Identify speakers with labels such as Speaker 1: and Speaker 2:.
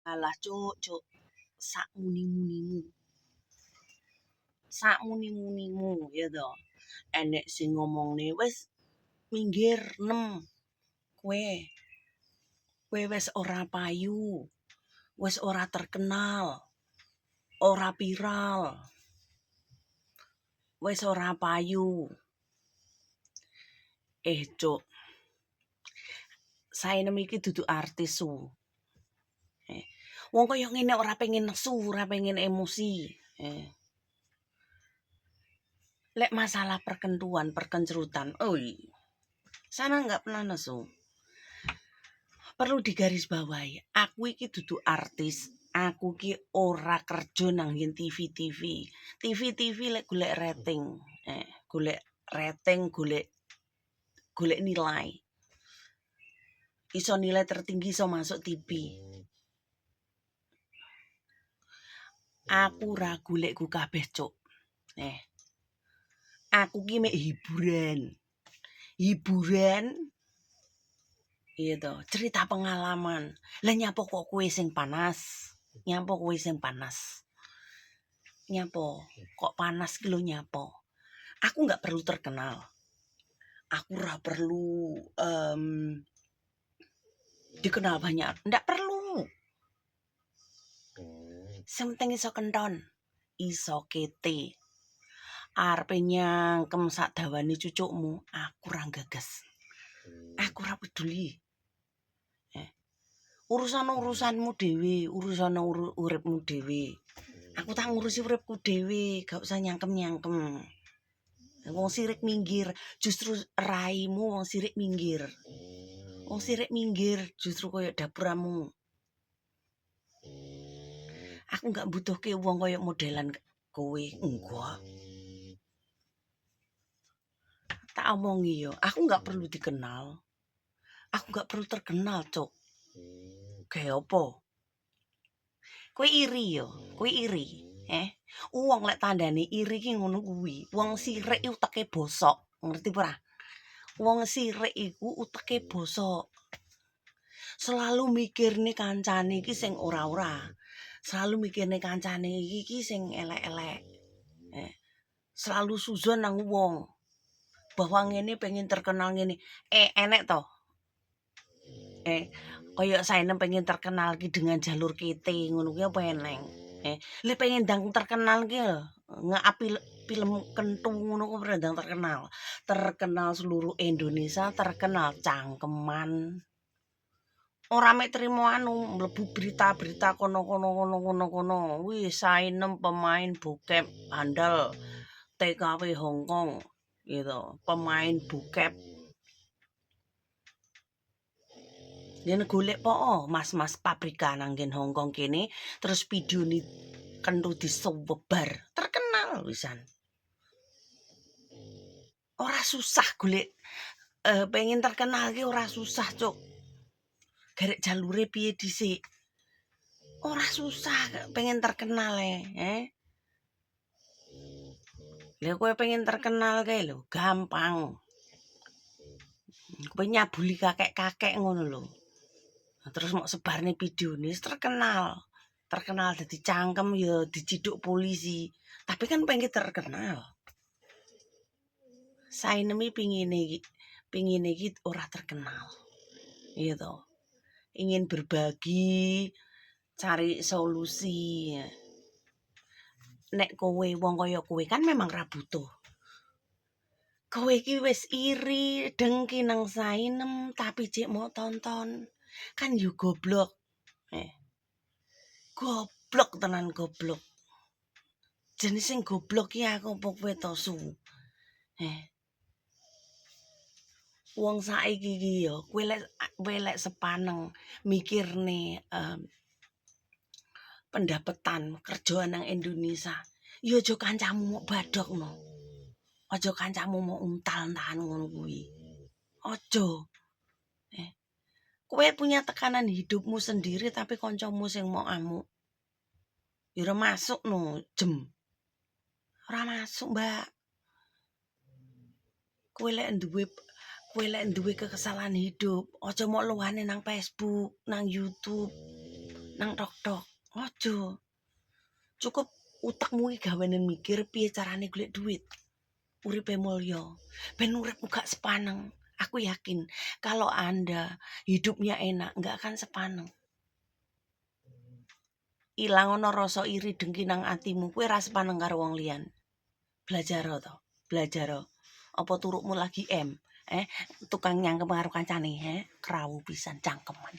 Speaker 1: Alah cuk, sak muni-munimu. Sak muni-munimu ya toh. Enek sing ngomongne wis minggir nem. Kowe wis ora payu. Wis ora terkenal. Ora viral. Wis ora payu. Cuk. Saenem iki dudu artis su. Wong kaya ngene ora pengen nesu, ora pengen emosi. Lek masalah perkentuan, perkencerutan, sana nggak pernah nesu. Perlu digarisbawahi, aku iki dudu artis, aku ki ora kerja nang yen TV. TV lek golek rating, golek nilai. Iso nilai tertinggi iso masuk TV. Aku ora golekku kabeh, Cuk. Aku ki mek hiburan. Iya toh, cerita pengalaman. Lah nyapa kok kowe sing panas? Nyapa kok panas ki lho nyapa? Aku nggak perlu terkenal. Aku ora perlu dikenal banyak. Ndak perlu. Sing penting iso kenton, iso kete. Arepe nyangkem sak dawane cucukmu, aku ora gagas. Aku ora peduli. Urusanmu dhewe, uripmu dhewe. Aku tak ngurusi uripku dhewe, gak usah nyangkem. Wong sirik minggir, justru raimu wong sirik minggir. Wong sirik minggir justru koyo dapuramu. Aku gak butuhke wong koyo modelan kowe, enggak. Tak omongi yo, aku gak perlu dikenal. Aku gak perlu terkenal, Cuk. Kayak apa? Kowe iri yo, kowe iri. Wong lek tandane iri ki ngono kuwi. Wong sirik iku uteke bosok, ngerti ora? Wong sirik iku uteke bosok. Selalu mikirne kancane iki sing ora-ora. Selalu mikirne kancane iki sing elek-elek. Selalu suzon nang wong. Bahwa ngene pengen terkenal ngene. Enek toh. Kaya saenem pengen terkenal ki dengan jalur kete ngono kuwi apa eneng. Le pengen ndang terkenal ki lho, nge-up film kentu ngono ku ndang terkenal. Terkenal seluruh Indonesia, terkenal cangkeman. Ora mek trimo mlebu berita-berita kono. Wih, saenem pemain bokep handal TKW Hongkong gitu. Pemain bokep. Yen golek po mas-mas pabrika nang nggen Hongkong kene terus video ni kentu disewebar terkenal wisan. Ora susah golek pengen terkenal ki ora susah, Cuk. Garek jalure piye dhisik? Ora susah pengen terkenal Lah kowe pengen terkenal kae lho, gampang. Kowe nyabuli kakek-kakek ngono lho. Terus mau sebarne videone terkenal. Terkenal dadi cangkem ya diciduk polisi. Tapi kan pengen terkenal. Saenemi pingine iki ora terkenal. Iya toh. Ingin berbagi, cari solusi. Nek kowe wong kaya kowe kan memang ra butuh. Kowe iki wis iri dengki nang saenem tapi cek mau tonton. Kan yo goblok. Goblok tenan goblok. Jenis sing goblok ki aku apa kowe to su. Wong saiki iki yo kowe lek sepaneng mikirne pendapetan kerja nang Indonesia. Yo aja kancamu mok badokno. Aja kancamu mok untal-untalan ngono kuwi. Aja. Kowe punya tekanan hidupmu sendiri tapi kancamu sing mok amuk. Ya ora masuk no, jem. Ora masuk, Mbak. Kowe lek duwe kekesalan hidup, aja mok luahne nang Facebook, nang YouTube. nang tok-tok. Ojo. Cukup utekmu iki gawenen mikir piye carane golek duit. Uripe mulya. Ben uripmu gak sepaneng. Aku yakin kalau Anda hidupnya enak, nggak akan sepaneng. Ilang ana rasa iri dengki nang atimu, kowe ra sepaneng karo wong liyan. Belajar to, belajar. Apa turukmu lagi tukang nyangkem karo kancane, krawu pisan cangkeman.